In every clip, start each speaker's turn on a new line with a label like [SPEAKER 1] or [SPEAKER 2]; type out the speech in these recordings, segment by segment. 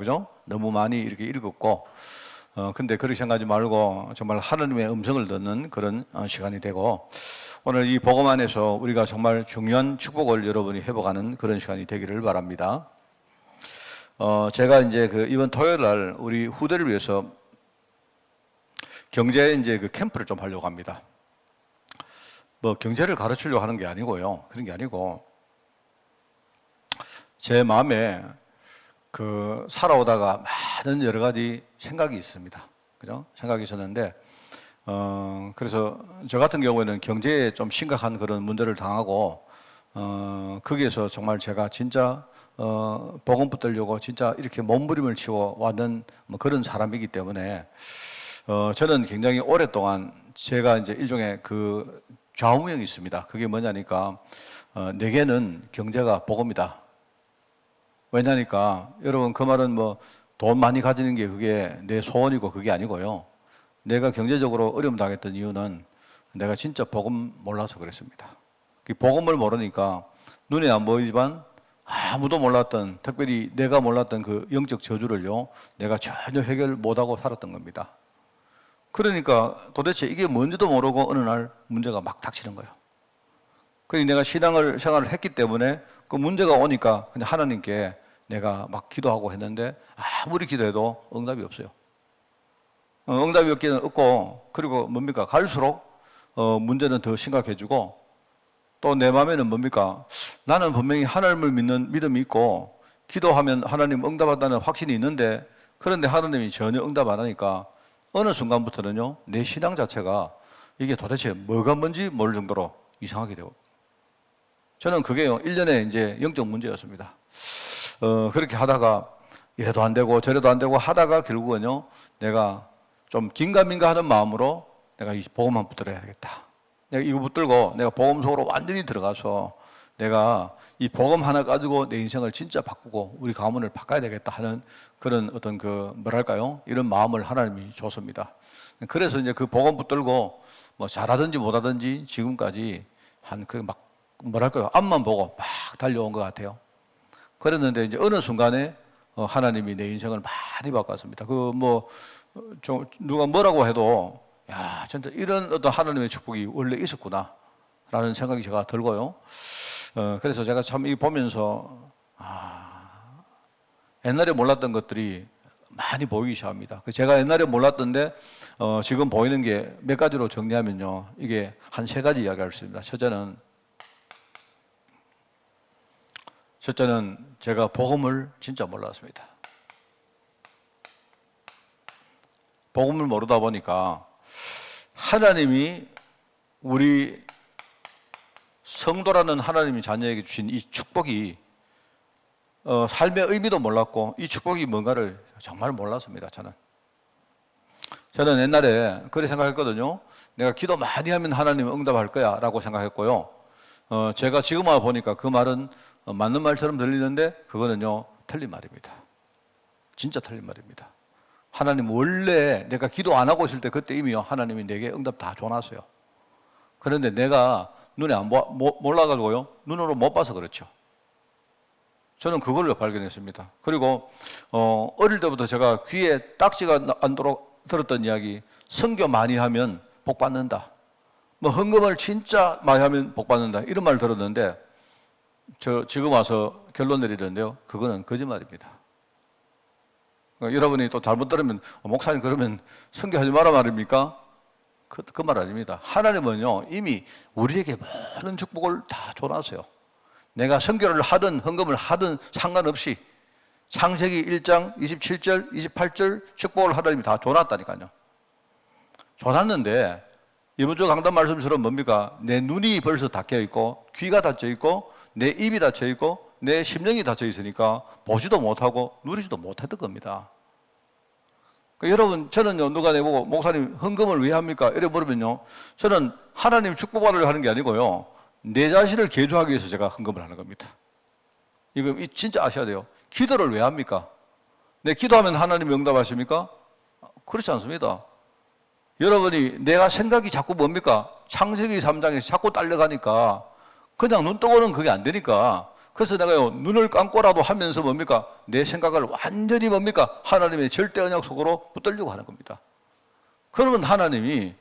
[SPEAKER 1] 그죠? 너무 많이 이렇게 읽었고, 근데 그렇게 생각하지 말고 정말 하나님의 음성을 듣는 그런 시간이 되고, 오늘 이 복음 안에서 우리가 정말 중요한 축복을 여러분이 회복하는 그런 시간이 되기를 바랍니다. 제가 이제 이번 토요일 날 우리 후대를 위해서 경제 이제 캠프를 좀 하려고 합니다. 뭐 경제를 가르치려고 하는 게 아니고요. 그런 게 아니고, 제 마음에 살아오다가 많은 여러 가지 생각이 있습니다. 그죠? 생각이 있었는데, 그래서 저 같은 경우에는 경제에 좀 심각한 그런 문제를 당하고, 거기에서 정말 제가 진짜, 복음 붙들려고 진짜 이렇게 몸부림을 치고 왔는 뭐 그런 사람이기 때문에, 저는 굉장히 오랫동안 제가 이제 일종의 좌우명이 있습니다. 그게 뭐냐니까, 내게는 경제가 복음이다. 왜냐니까 여러분 그 말은 뭐 돈 많이 가지는 게 그게 내 소원이고 그게 아니고요. 내가 경제적으로 어려움 당했던 이유는 내가 진짜 복음 몰라서 그랬습니다. 복음을 모르니까 눈에 안 보이지만 아무도 몰랐던, 특별히 내가 몰랐던 그 영적 저주를요, 내가 전혀 해결 못하고 살았던 겁니다. 그러니까 도대체 이게 뭔지도 모르고 어느 날 문제가 막 닥치는 거예요. 그래서 내가 생활을 했기 때문에 그 문제가 오니까 그냥 하나님께 내가 막 기도하고 했는데 아무리 기도해도 응답이 없어요. 응답이 없고, 그리고 뭡니까? 갈수록 문제는 더 심각해지고, 또 내 마음에는 뭡니까? 나는 분명히 하나님을 믿는 믿음이 있고 기도하면 하나님 응답한다는 확신이 있는데, 그런데 하나님이 전혀 응답 안 하니까 어느 순간부터는요, 내 신앙 자체가 이게 도대체 뭐가 뭔지 모를 정도로 이상하게 되고, 저는 그게요, 1년의 이제 영적 문제였습니다. 그렇게 하다가 이래도 안 되고 저래도 안 되고 하다가 결국은요, 내가 좀 긴가민가 하는 마음으로 내가 이 복음만 붙들어야 되겠다. 내가 이거 붙들고 내가 복음 속으로 완전히 들어가서 내가 이 복음 하나 가지고 내 인생을 진짜 바꾸고 우리 가문을 바꿔야 되겠다 하는 그런 어떤 뭐랄까요? 이런 마음을 하나님이 줬습니다. 그래서 이제 그 복음 붙들고 뭐 잘하든지 못하든지 지금까지 뭐랄까요? 앞만 보고 막 달려온 것 같아요. 그랬는데 이제 어느 순간에 하나님이 내 인생을 많이 바꿨습니다. 누가 뭐라고 해도 야, 진짜 이런 어떤 하나님의 축복이 원래 있었구나 라는 생각이 제가 들고요. 그래서 제가 참 이 보면서 옛날에 몰랐던 것들이 많이 보이기 시작합니다. 제가 옛날에 몰랐던데 지금 보이는 게 몇 가지로 정리하면요, 이게 한 3가지 이야기할 수 있습니다. 첫째는 제가 복음을 진짜 몰랐습니다. 복음을 모르다 보니까 하나님이 우리 성도라는 하나님이 자녀에게 주신 이 축복이 삶의 의미도 몰랐고 이 축복이 뭔가를 정말 몰랐습니다. 저는 옛날에 그렇게 생각했거든요. 내가 기도 많이 하면 하나님은 응답할 거야 라고 생각했고요. 제가 지금 와 보니까 그 말은 맞는 말처럼 들리는데 그거는요, 틀린 말입니다. 진짜 틀린 말입니다. 하나님 원래 내가 기도 안 하고 있을 때 그때 이미요, 하나님이 내게 응답 다 줘놨어요. 그런데 내가 눈에 몰라가지고요, 눈으로 못 봐서 그렇죠. 저는 그걸로 발견했습니다. 그리고 어릴 때부터 제가 귀에 딱지가 않도록 들었던 이야기, 선교 많이 하면 복 받는다, 뭐 헌금을 진짜 많이 하면 복 받는다, 이런 말 들었는데 지금 와서 결론 내리는데요, 그거는 거짓말입니다. 여러분이 또 잘못 들으면 목사님 그러면 선교하지 마라 말입니까? 그 말 아닙니다. 하나님은요, 이미 우리에게 모든 축복을 다 줘놨어요. 내가 선교를 하든 헌금을 하든 상관없이 창세기 1장 27절 28절 축복을 하나님이 다 줘놨다니까요. 줘놨는데 이번 주 강단 말씀처럼 뭡니까? 내 눈이 벌써 닫혀 있고 귀가 닫혀 있고 내 입이 닫혀 있고 내 심령이 닫혀 있으니까 보지도 못하고 누리지도 못했던 겁니다. 여러분, 저는요, 누가 내보고 목사님 헌금을 왜 합니까? 이래 물으면요, 저는 하나님 축복받으려고 하는 게 아니고요, 내 자신을 개조하기 위해서 제가 헌금을 하는 겁니다. 이거 진짜 아셔야 돼요. 기도를 왜 합니까? 내 기도하면 하나님이 응답하십니까? 그렇지 않습니다. 여러분이 내가 생각이 자꾸 뭡니까? 창세기 3장에서 자꾸 딸려가니까 그냥 눈 뜨고는 그게 안 되니까 그래서 내가요, 눈을 감고라도 하면서 뭡니까? 내 생각을 완전히 뭡니까? 하나님의 절대 언약 속으로 붙들려고 하는 겁니다. 그러면 하나님이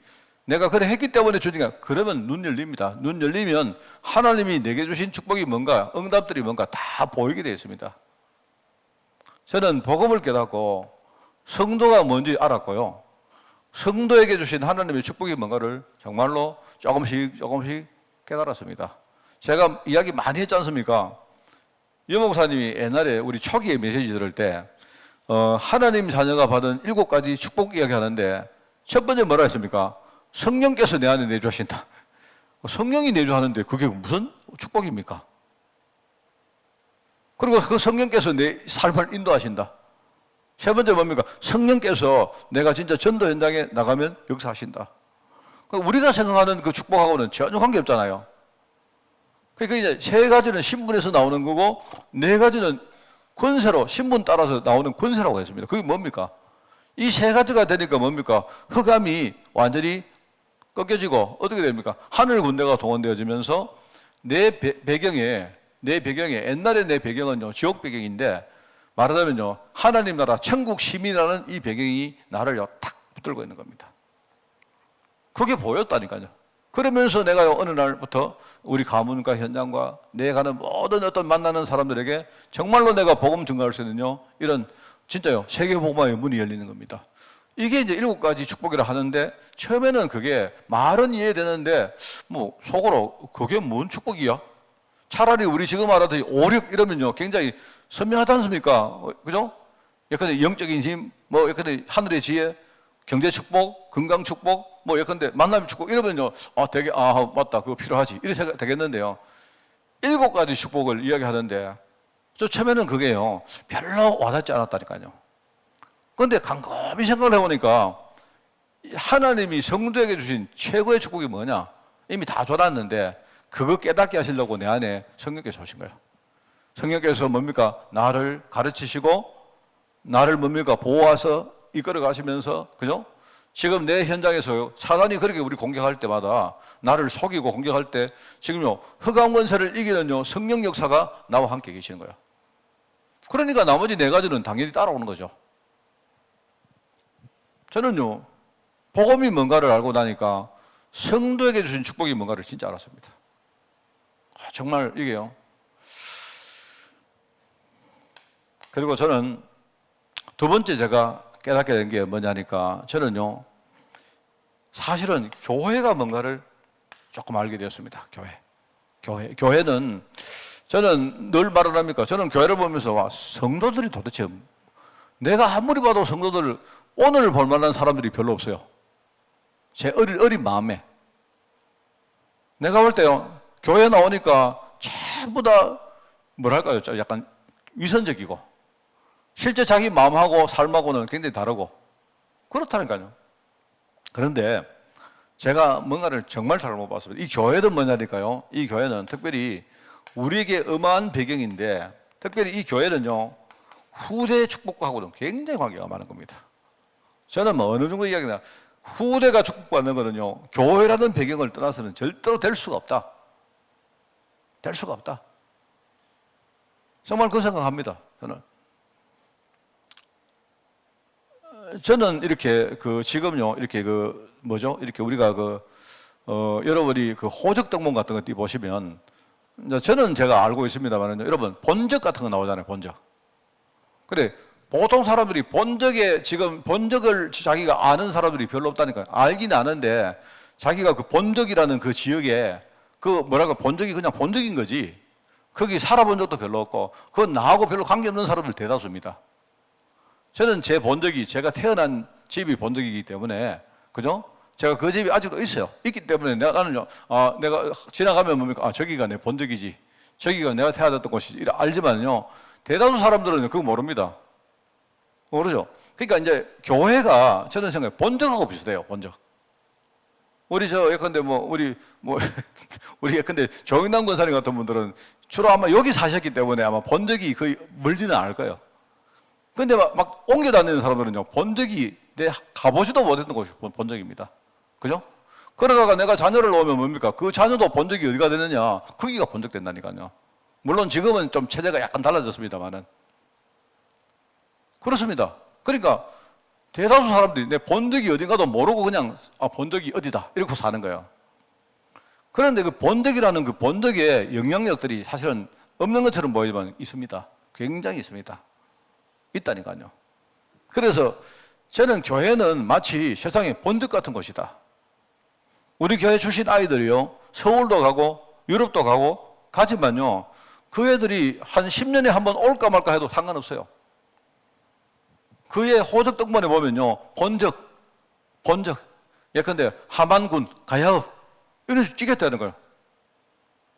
[SPEAKER 1] 내가 그래 했기 때문에 주니까 그러면 눈 열립니다. 눈 열리면 하나님이 내게 주신 축복이 뭔가, 응답들이 뭔가 다 보이게 되어 있습니다. 저는 복음을 깨닫고 성도가 뭔지 알았고요. 성도에게 주신 하나님의 축복이 뭔가를 정말로 조금씩 깨달았습니다. 제가 이야기 많이 했지 않습니까? 유 목사님이 옛날에 우리 초기에 메시지 들을 때 하나님 자녀가 받은 7가지 축복 이야기 하는데 첫 번째 뭐라 했습니까? 성령께서 내 안에 내주하신다. 성령이 내주하는데 그게 무슨 축복입니까? 그리고 그 성령께서 내 삶을 인도하신다. 세 번째 뭡니까? 성령께서 내가 진짜 전도 현장에 나가면 역사하신다. 우리가 생각하는 그 축복하고는 전혀 관계없잖아요. 그러니까 이제 세 가지는 신분에서 나오는 거고, 네 가지는 권세로, 신분 따라서 나오는 권세라고 했습니다. 그게 뭡니까? 이 세 가지가 되니까 뭡니까? 흑암이 완전히 꺾여지고, 어떻게 됩니까? 하늘 군대가 동원되어지면서 내 배경에, 옛날에 내 배경은요, 지옥 배경인데, 말하자면요, 하나님 나라 천국 시민이라는 이 배경이 나를요 탁 붙들고 있는 겁니다. 그게 보였다니까요. 그러면서 내가요 어느 날부터 우리 가문과 현장과 내 가는 모든 어떤 만나는 사람들에게 정말로 내가 복음 증거할 수 있는요 이런 진짜요 세계복음화의 문이 열리는 겁니다. 이게 이제 7가지 축복이라 하는데 처음에는 그게 말은 이해되는데 뭐 속으로 그게 뭔 축복이야? 차라리 우리 지금 알아듣기 5, 6 이러면요 굉장히 선명하지 않습니까? 그죠? 예컨대 영적인 힘, 뭐 예컨대 하늘의 지혜, 경제 축복, 건강 축복, 뭐 예컨대 만남의 축복 이러면요, 되게 맞다, 그거 필요하지 이렇게 생각 되겠는데요. 7가지 축복을 이야기하는데 저 처음에는 그게요 별로 와닿지 않았다니까요. 그런데 곰곰이 생각을 해보니까 하나님이 성도에게 주신 최고의 축복이 뭐냐? 이미 다 줘놨는데 그거 깨닫게 하시려고 내 안에 성령께서 오신 거예요. 성령께서 뭡니까? 나를 가르치시고 나를 뭡니까? 보호해서 이끌어 가시면서, 그죠? 지금 내 현장에서 사단이 그렇게 우리 공격할 때마다 나를 속이고 공격할 때 지금요 흑암 권세를 이기는요 성령 역사가 나와 함께 계시는 거예요. 그러니까 나머지 4가지는 당연히 따라오는 거죠. 저는요 복음이 뭔가를 알고 나니까 성도에게 주신 축복이 뭔가를 진짜 알았습니다. 정말 이게요. 그리고 저는 두 번째 제가 깨닫게 된 게 뭐냐니까 저는요 사실은 교회가 뭔가를 조금 알게 되었습니다. 교회는 저는 늘 말을 합니까? 저는 교회를 보면서 와 성도들이 도대체 내가 아무리 봐도 성도들 오늘 볼 만한 사람들이 별로 없어요. 제 어린 마음에 내가 볼 때요 교회 나오니까 전부 다 뭐랄까요 약간 위선적이고 실제 자기 마음하고 삶하고는 굉장히 다르고 그렇다니까요. 그런데 제가 뭔가를 정말 잘못 봤습니다. 이 교회는 뭐냐니까요. 이 교회는 특별히 우리에게 어마한 배경인데 특별히 이 교회는요 후대 축복하고는 굉장히 관계가 많은 겁니다. 저는 뭐 어느 정도 이야기나 후대가 축복받는 거는요 교회라는 배경을 떠나서는 절대로 될 수가 없다. 될 수가 없다. 정말 그 생각합니다. 저는 이렇게 지금요 이렇게 이렇게 우리가 여러분이 호적 등본 같은 거 보시면 저는 제가 알고 있습니다만은 여러분 본적 같은 거 나오잖아요. 본적. 그래 보통 사람들이 지금 본적을 자기가 아는 사람들이 별로 없다니까요. 알긴 아는데 자기가 그 본적이라는 그 지역에 본적이 그냥 본적인 거지 거기 살아본 적도 별로 없고 그건 나하고 별로 관계없는 사람들 대다수입니다. 저는 제 본적이 제가 태어난 집이 본적이기 때문에 그죠? 제가 그 집이 아직도 있어요. 있기 때문에 나는요 내가 지나가면 뭡니까? 저기가 내 본적이지 저기가 내가 태어났던 곳이지 알지만요 대다수 사람들은 그거 모릅니다. 모르죠? 그러니까 이제 교회가 저는 생각해 본적하고 비슷해요. 본적. 우리 예컨대 우리 예컨대 정인남 권사님 같은 분들은 주로 아마 여기 사셨기 때문에 아마 본적이 거의 멀지는 않을 거예요. 근데 막 옮겨 다니는 사람들은요, 본적이 가보지도 못했던 곳이 본적입니다. 그죠? 그러다가 내가 자녀를 놓으면 뭡니까? 그 자녀도 본적이 어디가 되느냐? 거기가 본적 된다니까요. 물론 지금은 좀 체제가 약간 달라졌습니다만은. 그렇습니다. 그러니까 대다수 사람들이 내 본덕이 어딘가도 모르고 그냥 본덕이 어디다 이러고 사는 거예요. 그런데 그 본덕이라는 그 본덕의 영향력들이 사실은 없는 것처럼 보이지만 있습니다. 굉장히 있습니다. 있다니까요. 그래서 저는 교회는 마치 세상의 본덕 같은 곳이다. 우리 교회 출신 아이들이요, 서울도 가고 유럽도 가고 가지만요, 그 애들이 한 10년에 한 번 올까 말까 해도 상관없어요. 그의 호적 등본에 보면요, 본적, 예컨대 하만군, 가야읍 이런 식으로 찍혔다는 거예요.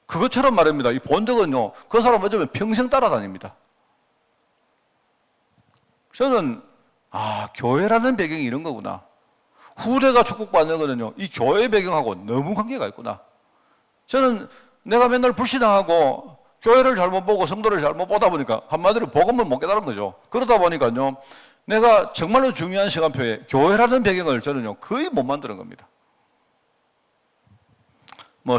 [SPEAKER 1] 그것처럼 말입니다. 이 본적은요, 그 사람 어쩌면 평생 따라다닙니다. 저는 교회라는 배경이 이런 거구나. 후대가 축복받는 거는요, 이 교회 배경하고 너무 관계가 있구나. 저는 내가 맨날 불신앙하고 교회를 잘못 보고 성도를 잘못 보다 보니까 한마디로 복음을 못 깨달은 거죠. 그러다 보니까요, 내가 정말로 중요한 시간표에 교회라는 배경을 저는요 거의 못 만드는 겁니다.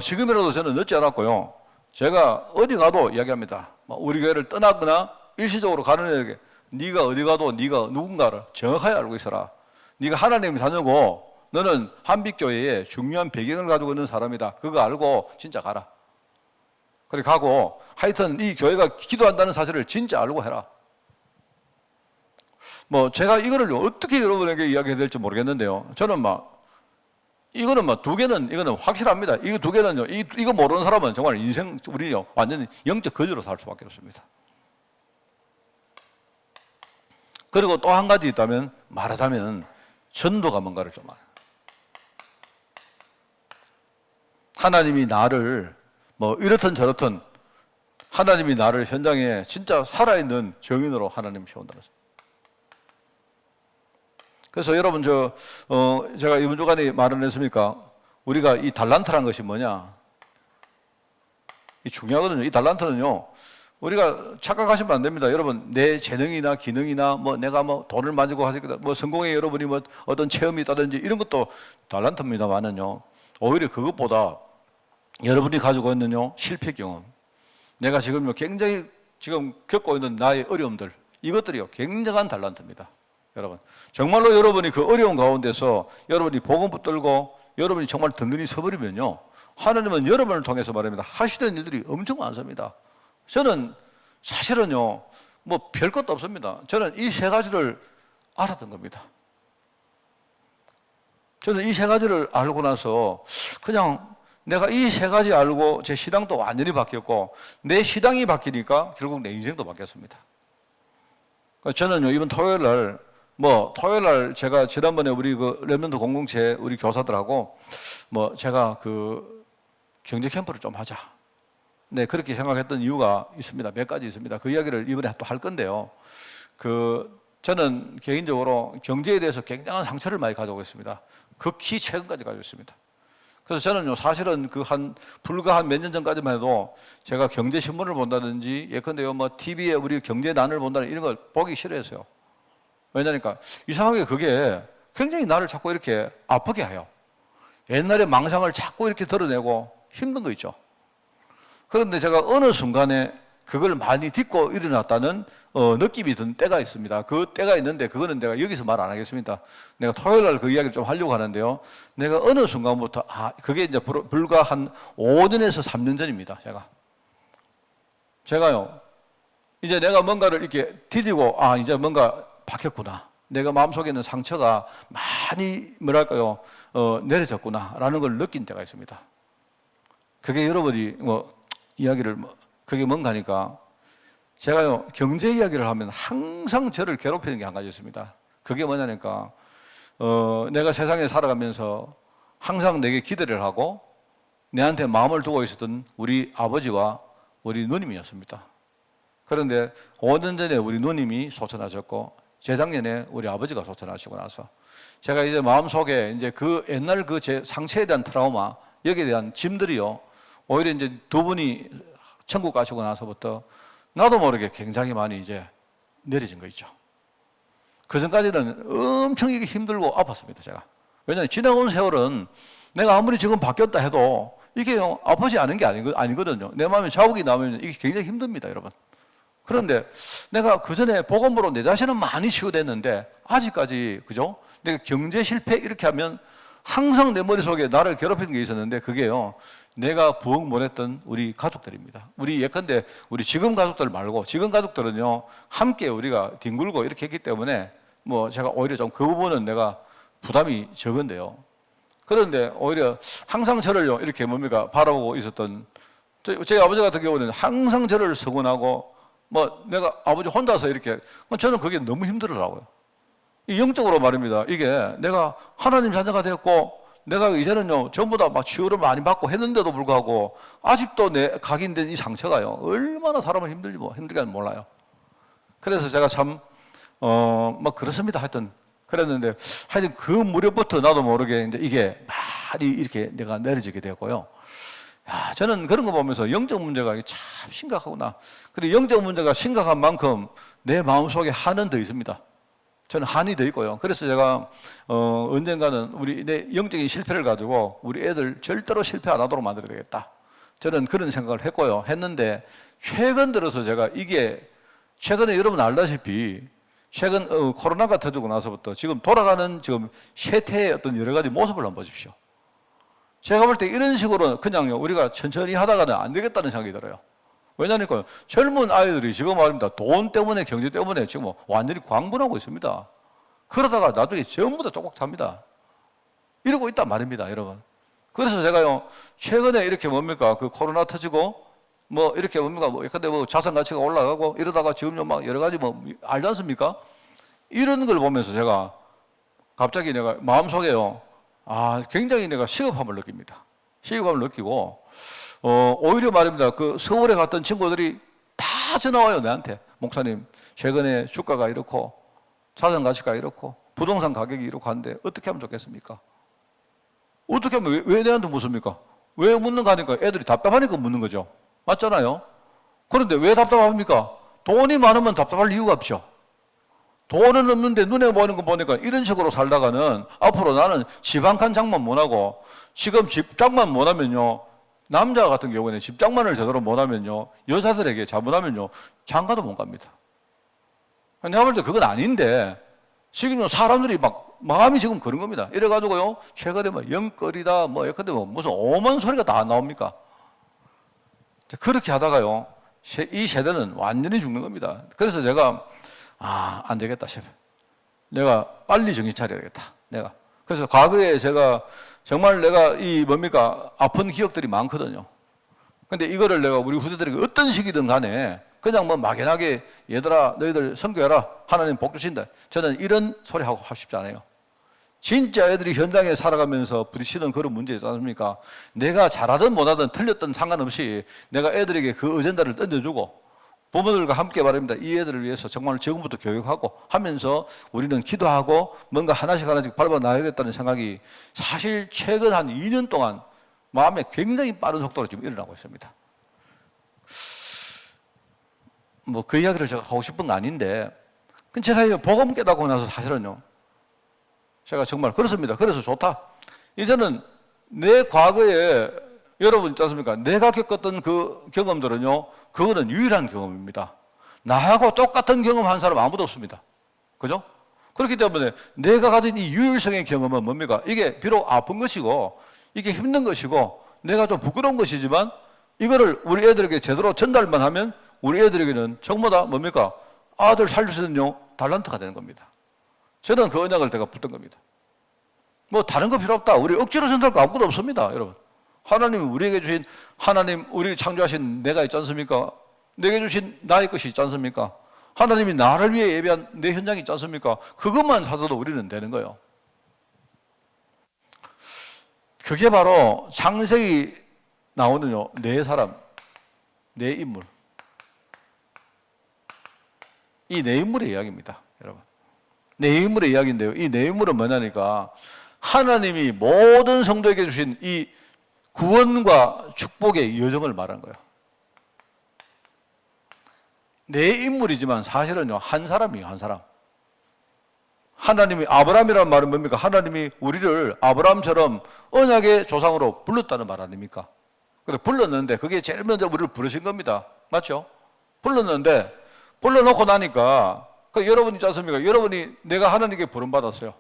[SPEAKER 1] 지금이라도 저는 늦지 않았고요, 제가 어디 가도 이야기합니다. 우리 교회를 떠나거나 일시적으로 가는 애에게 네가 어디 가도 네가 누군가를 정확하게 알고 있어라. 네가 하나님의 자녀고 너는 한빛교회의 중요한 배경을 가지고 있는 사람이다. 그거 알고 진짜 가라. 그래 가고 하여튼 이 교회가 기도한다는 사실을 진짜 알고 해라. 제가 이거를 어떻게 여러분에게 이야기해야 될지 모르겠는데요, 저는 이거는 두 개는 이거는 확실합니다. 이거 두 개는요, 이거 모르는 사람은 정말 인생 우리요 완전히 영적 거지로 살 수밖에 없습니다. 그리고 또 한 가지 있다면 말하자면 전도가 뭔가를 좀 알아요. 하나님이 나를 이렇든 저렇든 하나님이 나를 현장에 진짜 살아있는 증인으로 하나님 세운다는 거죠. 그래서 여러분 제가 이번 주간에 말을 했습니까? 우리가 이 달란트란 것이 뭐냐? 이 중요하거든요. 이 달란트는요, 우리가 착각하시면 안 됩니다. 여러분, 내 재능이나 기능이나 내가 돈을 만지고 하시거나 성공에 여러분이 어떤 체험이 있다든지 이런 것도 달란트입니다만은요, 오히려 그것보다 여러분이 가지고 있는 실패 경험, 내가 지금 굉장히 지금 겪고 있는 나의 어려움들, 이것들이요 굉장한 달란트입니다. 여러분, 정말로 여러분이 그 어려운 가운데서 여러분이 복음 붙들고 여러분이 정말 든든히 서버리면요, 하나님은 여러분을 통해서 말합니다 하시던 일들이 엄청 많습니다. 저는 사실은요 별것도 없습니다. 저는 이 세 가지를 알았던 겁니다. 저는 이 세 가지를 알고 나서 그냥 내가 이 세 가지 알고 제 신앙도 완전히 바뀌었고, 내 신앙이 바뀌니까 결국 내 인생도 바뀌었습니다. 저는요 이번 토요일 날 제가 지난번에 우리 그 렘넌트 공동체 우리 교사들하고 제가 그 경제 캠프를 좀 하자. 네, 그렇게 생각했던 이유가 있습니다. 몇 가지 있습니다. 그 이야기를 이번에 또 할 건데요. 저는 개인적으로 경제에 대해서 굉장한 상처를 많이 가지고 있습니다. 극히 최근까지 가지고 있습니다. 그래서 저는요, 사실은 불과 한 몇 년 전까지만 해도 제가 경제신문을 본다든지 예컨대요, TV에 우리 경제난을 본다는 이런 걸 보기 싫어했어요. 왜냐니까 이상하게 그게 굉장히 나를 자꾸 이렇게 아프게 해요. 옛날의 망상을 자꾸 이렇게 드러내고 힘든 거 있죠. 그런데 제가 어느 순간에 그걸 많이 딛고 일어났다는 느낌이 든 때가 있습니다. 그 때가 있는데 그거는 내가 여기서 말 안 하겠습니다. 내가 토요일 날 그 이야기를 좀 하려고 하는데요. 내가 어느 순간부터 그게 이제 불과 한 5년에서 3년 전입니다. 제가요 이제 내가 뭔가를 이렇게 디디고 이제 뭔가 바뀌었구나. 내가 마음속에 있는 상처가 많이 내려졌구나 라는 걸 느낀 때가 있습니다. 그게 여러분이 이야기를 그게 뭔가 하니까 제가요 경제 이야기를 하면 항상 저를 괴롭히는 게 한 가지 있습니다. 그게 뭐냐니까 내가 세상에 살아가면서 항상 내게 기대를 하고 내한테 마음을 두고 있었던 우리 아버지와 우리 누님이었습니다. 그런데 5년 전에 우리 누님이 소천하셨고 재작년에 우리 아버지가 소천하시고 나서 제가 이제 마음속에 이제 그 옛날 제 상처에 대한 트라우마, 여기에 대한 짐들이요 오히려 이제 두 분이 천국 가시고 나서부터 나도 모르게 굉장히 많이 이제 내려진 거 있죠. 그 전까지는 엄청 이게 힘들고 아팠습니다, 제가. 왜냐하면 지나온 세월은 내가 아무리 지금 바뀌었다 해도 이게요, 아프지 않은 게 아니거든요. 내 마음에 자국이 나면 이게 굉장히 힘듭니다, 여러분. 그런데 내가 그 전에 복음으로 내 자신은 많이 치유됐는데 아직까지, 그죠? 내가 경제 실패 이렇게 하면 항상 내 머릿속에 나를 괴롭히는 게 있었는데 그게요, 내가 부흥 못했던 우리 가족들입니다. 우리 예컨대 우리 지금 가족들 말고, 지금 가족들은요 함께 우리가 뒹굴고 이렇게 했기 때문에 뭐 제가 오히려 좀 그 부분은 내가 부담이 적은데요. 그런데 오히려 항상 저를요 이렇게 뭡니까 바라보고 있었던 저희 아버지 같은 경우는 항상 저를 서운하고 뭐 내가 아버지 혼자서 이렇게, 저는 그게 너무 힘들더라고요. 영적으로 말입니다. 이게 내가 하나님 자녀가 됐고 내가 이제는요 전부 다 막 치유를 많이 받고 했는데도 불구하고 아직도 내 각인된 이 상처가요 얼마나 사람을 힘들게 하면 몰라요. 그래서 제가 참 막 그렇습니다. 하여튼 그랬는데 하여튼 그 무렵부터 나도 모르게 이제 이게 많이 이렇게 내가 내려지게 되었고요. 야, 저는 그런 거 보면서 영적 문제가 참 심각하구나. 그리고 영적 문제가 심각한 만큼 내 마음속에 한은 더 있습니다. 저는 한이 더 있고요. 그래서 제가 언젠가는 우리 내 영적인 실패를 가지고 우리 애들 절대로 실패 안 하도록 만들어야 되겠다. 저는 그런 생각을 했는데 최근 들어서 제가 이게 최근에 여러분 알다시피 최근 코로나가 터지고 나서부터 지금 돌아가는 지금 세태의 어떤 여러 가지 모습을 한번 보십시오. 제가 볼 때 이런 식으로 그냥요 우리가 천천히 하다가는 안 되겠다는 생각이 들어요. 왜냐니까 젊은 아이들이 지금 말입니다. 돈 때문에 경제 때문에 지금 완전히 광분하고 있습니다. 그러다가 나중에 전부 다 쪽박 삽니다. 이러고 있단 말입니다, 여러분. 그래서 제가요 최근에 이렇게 뭡니까 그 코로나 터지고 뭐 이렇게 뭡니까 뭐 근데 뭐 자산 가치가 올라가고 이러다가 지금요 막 여러 가지 뭐 알지 않습니까? 이런 걸 보면서 제가 갑자기 내가 마음속에요 굉장히 내가 시급함을 느낍니다. 시급함을 느끼고 오히려 말입니다. 그 서울에 갔던 친구들이 다 전화 와요 나한테. 목사님 최근에 주가가 이렇고 자산 가치가 이렇고 부동산 가격이 이렇고 한데 어떻게 하면 좋겠습니까? 어떻게 하면 왜 내한테 묻습니까? 왜 묻는가 하니까 애들이 답답하니까 묻는 거죠. 맞잖아요. 그런데 왜 답답합니까? 돈이 많으면 답답할 이유가 없죠. 돈은 없는데 눈에 보이는 거 보니까 이런 식으로 살다가는 앞으로 나는 집 한 칸 장만 못하고 지금 집 장만 못하면요 남자 같은 경우에는 집 장만을 제대로 못하면요 여자들에게 잘못하면요 장가도 못 갑니다. 내가 볼 때 그건 아닌데 지금 사람들이 막 마음이 지금 그런 겁니다. 이래가지고요 최근에 뭐 영끌이다 뭐 예컨대 뭐 무슨 오만 소리가 다 나옵니까? 그렇게 하다가요 이 세대는 완전히 죽는 겁니다. 그래서 제가 안 되겠다 싶어요. 내가 빨리 정신 차려야 되겠다. 그래서 과거에 제가 정말 내가 이 뭡니까 아픈 기억들이 많거든요. 근데 이거를 내가 우리 후대들에게 어떤 식이든 간에 그냥 뭐 막연하게 얘들아 너희들 선교해라 하나님 복 주신다. 저는 이런 소리 하고 싶지 않아요. 진짜 애들이 현장에 살아가면서 부딪히는 그런 문제 있지 않습니까? 내가 잘하든 못하든 틀렸든 상관없이 내가 애들에게 그 어젠다를 던져주고 부모들과 함께 말입니다. 이 애들을 위해서 정말 지금부터 교육하고 하면서 우리는 기도하고 뭔가 하나씩 밟아나야겠다는 생각이 사실 최근 한 2년 동안 마음에 굉장히 빠른 속도로 지금 일어나고 있습니다. 뭐 그 이야기를 제가 하고 싶은 건 아닌데 제가 복음 깨닫고 나서 사실은요 제가 정말 그렇습니다. 그래서 좋다. 이제는 내 과거에 여러분 있지 않습니까? 내가 겪었던 그 경험들은요 그거는 유일한 경험입니다. 나하고 똑같은 경험한 사람 아무도 없습니다. 그죠? 그렇기 때문에 내가 가진 이 유일성의 경험은 뭡니까? 이게 비록 아픈 것이고 이게 힘든 것이고 내가 좀 부끄러운 것이지만 이거를 우리 애들에게 제대로 전달만 하면 우리 애들에게는 전부 다 뭡니까? 아들 살릴 수 있는 달란트가 되는 겁니다. 저는 그 언약을 내가 붙든 겁니다. 뭐 다른 거 필요 없다. 우리 억지로 전달할 거 아무것도 없습니다. 여러분. 하나님이 우리에게 주신 하나님 우리를 창조하신 내가 있지 않습니까? 내게 주신 나의 것이 있지 않습니까? 하나님이 나를 위해 예배한 내 현장이 있지 않습니까? 그것만 사서도 우리는 되는 거예요. 그게 바로 창세기 나오는요 네 사람, 네 인물. 이 네 인물의 이야기입니다, 여러분. 네 인물의 이야기인데요. 이 네 인물은 뭐냐니까 하나님이 모든 성도에게 주신 이 구원과 축복의 여정을 말하는 거예요. 네 인물이지만 사실은요 한 사람이에요, 한 사람. 하나님이 아브라함이라는 말은 뭡니까? 하나님이 우리를 아브라함처럼 언약의 조상으로 불렀다는 말 아닙니까? 그래 불렀는데 그게 제일 먼저 우리를 부르신 겁니다. 맞죠? 불렀는데 불러놓고 나니까 여러분 있지 않습니까? 여러분이 내가 하나님께 부름받았어요.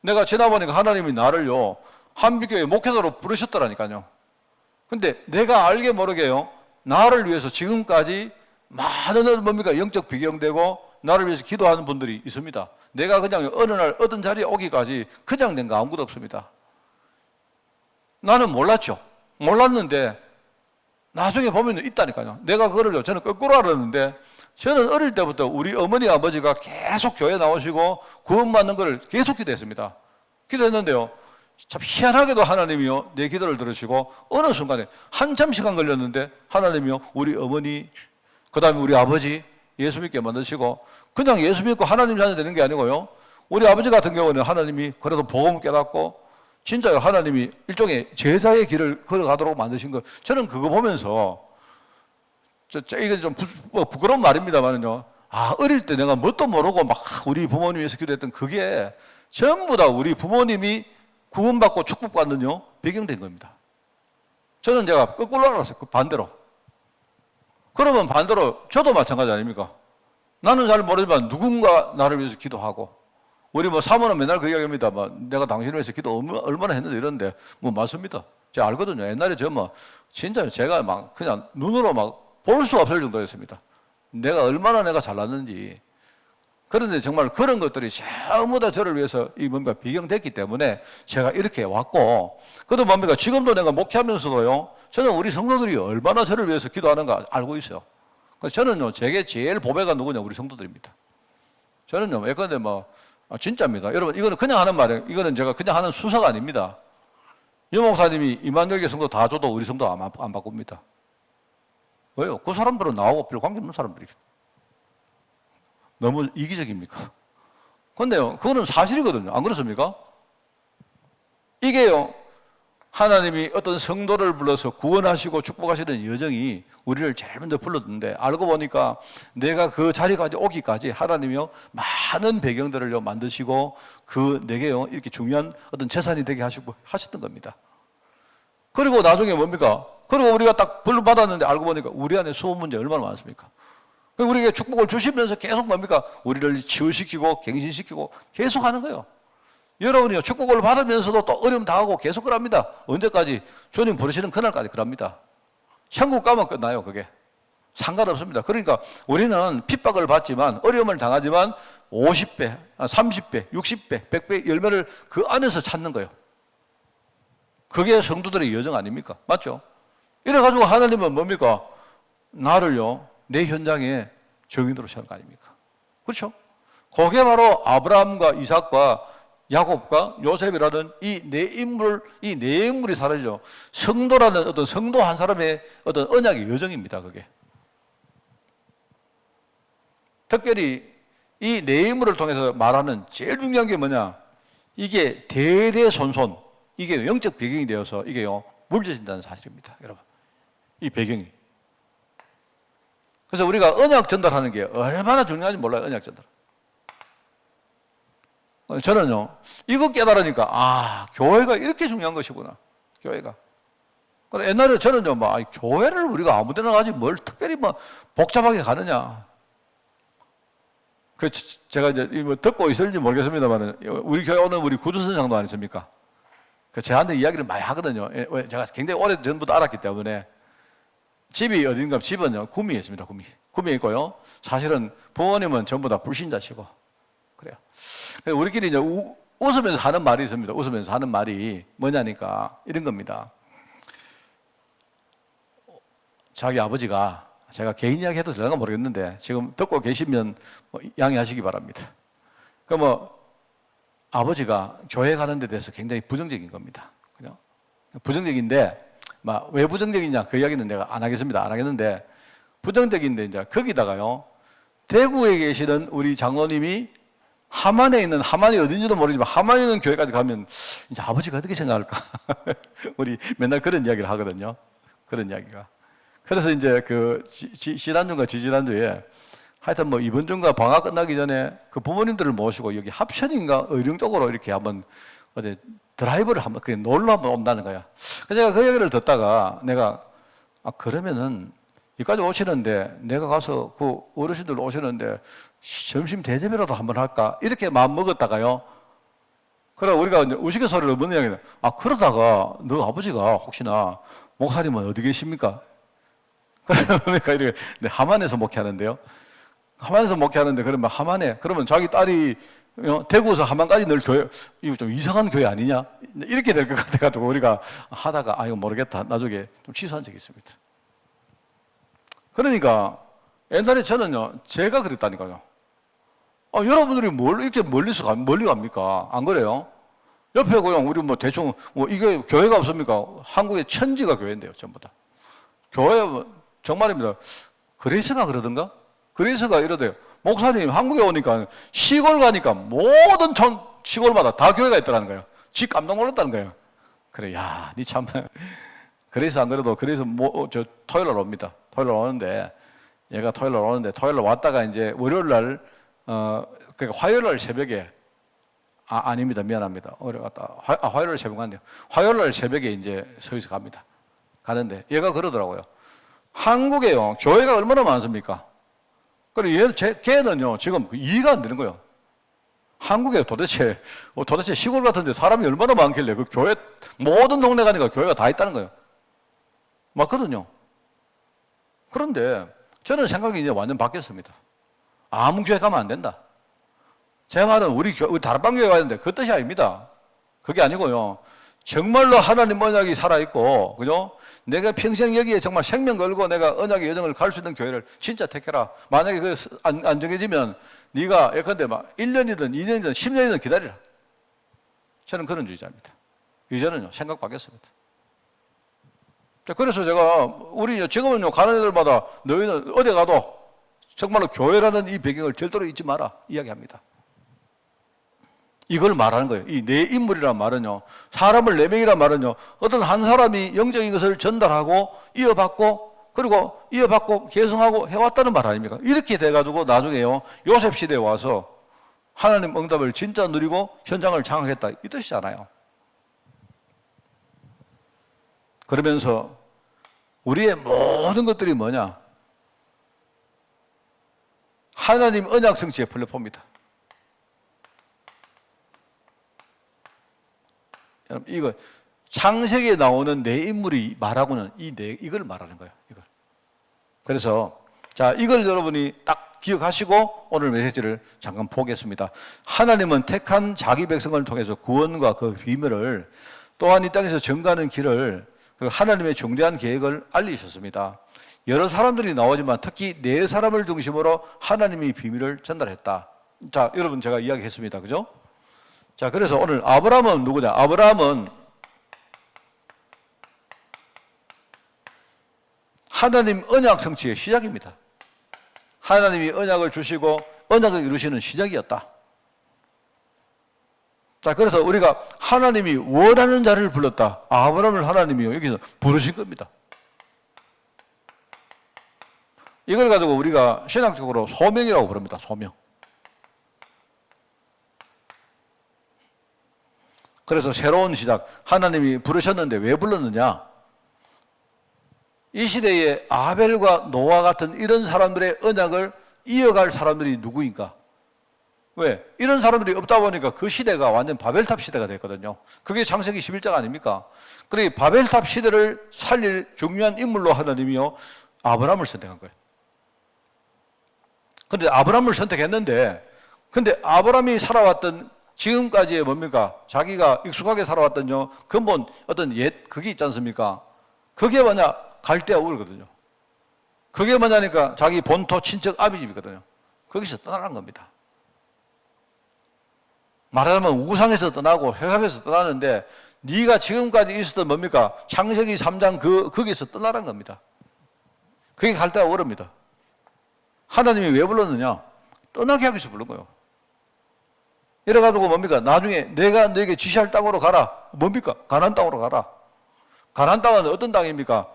[SPEAKER 1] 내가 지나보니까 하나님이 나를요 한빛교회 목회자로 부르셨더라니까요. 근데 내가 알게 모르게요 나를 위해서 지금까지 많은 뭡니까 영적 비경되고 나를 위해서 기도하는 분들이 있습니다. 내가 그냥 어느 날 어떤 자리에 오기까지 그냥 된 거 아무것도 없습니다. 나는 몰랐죠. 몰랐는데 나중에 보면 있다니까요. 내가 그거를요 저는 거꾸로 알았는데 저는 어릴 때부터 우리 어머니 아버지가 계속 교회 나오시고 구원받는 걸 계속 기도했습니다. 기도했는데요 참 희한하게도 하나님이요 내 기도를 들으시고 어느 순간에 한참 시간 걸렸는데 하나님이요 우리 어머니 그 다음에 우리 아버지 예수 믿게 만드시고 그냥 예수 믿고 하나님 자녀 되는 게 아니고요 우리 아버지 같은 경우는 하나님이 그래도 복음 깨닫고 진짜 하나님이 일종의 제자의 길을 걸어가도록 만드신 거 저는 그거 보면서 이게 좀 부끄러운 말입니다만은요 어릴 때 내가 뭣도 모르고 막 우리 부모님 위해서 기도했던 그게 전부 다 우리 부모님이 구원받고 축복받는요 배경된 겁니다. 저는 제가 거꾸로 알았어요. 그 반대로. 그러면 반대로 저도 마찬가지 아닙니까? 나는 잘 모르지만 누군가 나를 위해서 기도하고 우리 사모는 맨날 그 이야기입니다. 내가 당신을 위해서 기도 얼마나 했는데 이런데 맞습니다. 제가 알거든요. 옛날에 진짜 제가 그냥 눈으로 볼 수 없을 정도였습니다. 얼마나 내가 잘났는지. 그런데 정말 그런 것들이 전부 다 저를 위해서 비경됐기 때문에 제가 이렇게 왔고, 그래도 지금도 내가 목회하면서도요, 저는 우리 성도들이 얼마나 저를 위해서 기도하는가 알고 있어요. 그래서 저는요, 제게 제일 보배가 누구냐, 우리 성도들입니다. 저는요, 예컨대 진짜입니다. 여러분, 이거는 그냥 하는 말이에요. 이거는 제가 그냥 하는 수사가 아닙니다. 유 목사님이 이만열개 성도 다 줘도 우리 성도 안 바꿉니다. 왜요? 그 사람들은 나하고 별 관계없는 사람들이죠. 너무 이기적입니까? 근데요, 그거는 사실이거든요. 안 그렇습니까? 이게요, 하나님이 어떤 성도를 불러서 구원하시고 축복하시는 여정이 우리를 제일 먼저 불렀는데, 알고 보니까 내가 그 자리까지 오기까지 하나님이요, 많은 배경들을요, 만드시고, 내게요, 이렇게 중요한 어떤 재산이 되게 하셨던 겁니다. 그리고 나중에 뭡니까? 그리고 우리가 딱 불러받았는데 알고 보니까 우리 안에 수험 문제 얼마나 많습니까? 우리에게 축복을 주시면서 계속 뭡니까? 우리를 치유시키고 갱신시키고 계속 하는 거예요. 여러분이요, 축복을 받으면서도 또 어려움 당하고 계속 그럽니다. 언제까지? 주님 부르시는 그날까지 그럽니다. 천국 가면 끝나요, 그게. 상관없습니다. 그러니까 우리는 핍박을 받지만, 어려움을 당하지만 50배, 30배, 60배, 100배 열매를 그 안에서 찾는 거예요. 그게 성도들의 여정 아닙니까? 맞죠? 이래가지고 하나님은 뭡니까? 나를요, 내 현장에 정인으로 세우는 거 아닙니까? 그렇죠? 그게 바로 아브라함과 이삭과 야곱과 요셉이라는 이 네 인물이 사라지죠. 성도라는 어떤 성도 한 사람의 어떤 언약의 여정입니다, 그게. 특별히 이 네 인물을 통해서 말하는 제일 중요한 게 뭐냐? 이게 대대손손, 이게 영적 배경이 되어서 이게요, 물려진다는 사실입니다, 여러분. 이 배경이. 그래서 우리가 언약 전달하는 게 얼마나 중요한지 몰라요, 언약 전달. 저는요, 이거 깨달으니까, 교회가 이렇게 중요한 것이구나, 교회가. 그래, 옛날에 저는요, 교회를 우리가 아무 데나 가지 뭘 특별히 복잡하게 가느냐. 제가 이제 듣고 있을지 모르겠습니다만, 우리 교회 오는 우리 구두선장도 아니십니까? 저한테 이야기를 많이 하거든요. 제가 굉장히 오래 전부터 알았기 때문에. 집이 어딘가, 집은요, 구미에 있습니다, 구미에 있고요. 사실은 부모님은 전부 다 불신자시고, 그래요. 우리끼리 이제 웃으면서 하는 말이 있습니다. 웃으면서 하는 말이 뭐냐니까, 이런 겁니다. 자기 아버지가, 제가 개인 이야기 해도 되는가 모르겠는데, 지금 듣고 계시면 양해하시기 바랍니다. 아버지가 교회 가는 데 대해서 굉장히 부정적인 겁니다. 그죠? 부정적인데, 왜 부정적이냐, 그 이야기는 내가 안 하겠는데, 부정적인데, 이제 거기다가요, 대구에 계시는 우리 장로님이 하만이 어딘지도 모르지만, 하만에 있는 교회까지 가면, 이제 아버지가 어떻게 생각할까? 우리 맨날 그런 이야기를 하거든요. 그런 이야기가. 그래서 이제 지난주인가 지지난주에, 하여튼 이번 주인가 방학 끝나기 전에 그 부모님들을 모시고 여기 합천인가 의령 쪽으로 이렇게 한번 어디 드라이브를 한번 그냥 놀러 한번 온다는 거야. 그래서 제가 그 얘기를 듣다가 내가 그러면은 여기까지 오시는데 내가 가서 그 어르신들 오시는데 점심 대접이라도 한번 할까 이렇게 마음 먹었다가요. 그래 우리가 이제 우스갯소리로 묻는 이야기는 그러다가 너 아버지가 혹시나 목사님은 어디 계십니까? 그러니까 이렇게 하만에서 목회하는데요. 하만에서 목회하는데 그러면 하만에 그러면 자기 딸이 대구에서 하만까지 늘 교회 이거 좀 이상한 교회 아니냐 이렇게 될 것 같아가지고 우리가 하다가 이거 모르겠다 나중에 좀 취소한 적이 있습니다. 그러니까 옛날에 저는요 제가 그랬다니까요. 여러분들이 뭘 이렇게 멀리 갑니까? 안 그래요? 옆에 그냥 우리 뭐 대충 이게 교회가 없습니까? 한국의 천지가 교회인데요, 전부 다. 교회 정말입니다. 그레이스가 그러던가? 그레이스가 이러대요. 목사님 한국에 오니까 시골 가니까 모든 시골마다 다 교회가 있더라는 거예요. 지 깜짝 놀랐다는 거예요. 그래, 야, 니 참. 그래서 안 그래도 그래서 저 토요일 날 옵니다. 토요일 날 오는데 얘가 토요일 날 오는데 토요일 날 왔다가 이제 월요일 날 그러니까 화요일 날 새벽에 아닙니다. 미안합니다. 어려 갔다. 화요일 날 새벽 갔네요. 화요일 날 새벽에 이제 서울에서 갑니다. 가는데 얘가 그러더라고요. 한국에요. 교회가 얼마나 많습니까? 그리고 걔는요, 지금 이해가 안 되는 거예요. 한국에 도대체 시골 같은데 사람이 얼마나 많길래 그 교회, 모든 동네 가니까 교회가 다 있다는 거예요. 맞거든요. 그런데 저는 생각이 이제 완전 바뀌었습니다. 아무 교회 가면 안 된다. 제 말은 우리 다락방 교회 가야 되는데 그 뜻이 아닙니다. 그게 아니고요. 정말로 하나님 언약이 살아있고, 그죠? 내가 평생 여기에 정말 생명 걸고 내가 언약의 여정을 갈 수 있는 교회를 진짜 택해라. 만약에 그 안 정해지면 네가 예컨대 막 1년이든 2년이든 10년이든 기다리라. 저는 그런 주의자입니다. 이제는요, 생각 바뀌었습니다. 그래서 제가 우리 지금은요, 가는 애들마다 너희는 어디 가도 정말로 교회라는 이 배경을 절대로 잊지 마라. 이야기합니다. 이걸 말하는 거예요. 이 내 인물이란 말은요, 사람을 네 명이란 말은요, 어떤 한 사람이 영적인 것을 전달하고 이어받고 계승하고 해왔다는 말 아닙니까? 이렇게 돼가지고 나중에요, 요셉 시대에 와서 하나님 응답을 진짜 누리고 현장을 장악했다. 이 뜻이잖아요. 그러면서 우리의 모든 것들이 뭐냐? 하나님 언약 성취의 플랫폼입니다. 여러분, 이거 창세기에 나오는 내 인물이 말하고는 이걸 말하는 거예요. 이걸. 그래서 자, 이걸 여러분이 딱 기억하시고 오늘 메시지를 잠깐 보겠습니다. 하나님은 택한 자기 백성을 통해서 구원과 그 비밀을, 또한 이 땅에서 정가하는 길을, 하나님의 중대한 계획을 알리셨습니다. 여러 사람들이 나오지만 특히 네 사람을 중심으로 하나님이 비밀을 전달했다. 자, 여러분 제가 이야기했습니다. 그죠? 자, 그래서 오늘 아브라함은 누구냐? 아브라함은 하나님 언약 성취의 시작입니다. 하나님이 언약을 주시고 언약을 이루시는 시작이었다. 자, 그래서 우리가 하나님이 원하는 자를 불렀다. 아브라함을 하나님이 여기서 부르신 겁니다. 이걸 가지고 우리가 신학적으로 소명이라고 부릅니다. 소명. 그래서 새로운 시작, 하나님이 부르셨는데 왜 불렀느냐? 이 시대에 아벨과 노아 같은 이런 사람들의 언약을 이어갈 사람들이 누구인가? 왜? 이런 사람들이 없다 보니까 그 시대가 완전 바벨탑 시대가 됐거든요. 그게 창세기 11장 아닙니까? 그래, 바벨탑 시대를 살릴 중요한 인물로 하나님이요, 아브라함을 선택한 거예요. 근데 아브라함을 선택했는데, 근데 아브라함이 살아왔던 지금까지의 뭡니까? 자기가 익숙하게 살아왔던요, 근본 어떤 그게 있지 않습니까? 그게 뭐냐? 갈대아 우르거든요. 그게 뭐냐니까 자기 본토 친척 아비집이거든요. 거기서 떠나는 겁니다. 말하자면 우상에서 떠나고 세상에서 떠나는데, 네가 지금까지 있었던 뭡니까? 창세기 3장 거기서 떠나는 겁니다. 그게 갈대아 우르입니다. 하나님이 왜 불렀느냐? 떠나게 하기 위해서 부른 거예요. 이래가지고 뭡니까? 나중에 내가 너에게 지시할 땅으로 가라. 뭡니까? 가나안 땅으로 가라. 가나안 땅은 어떤 땅입니까?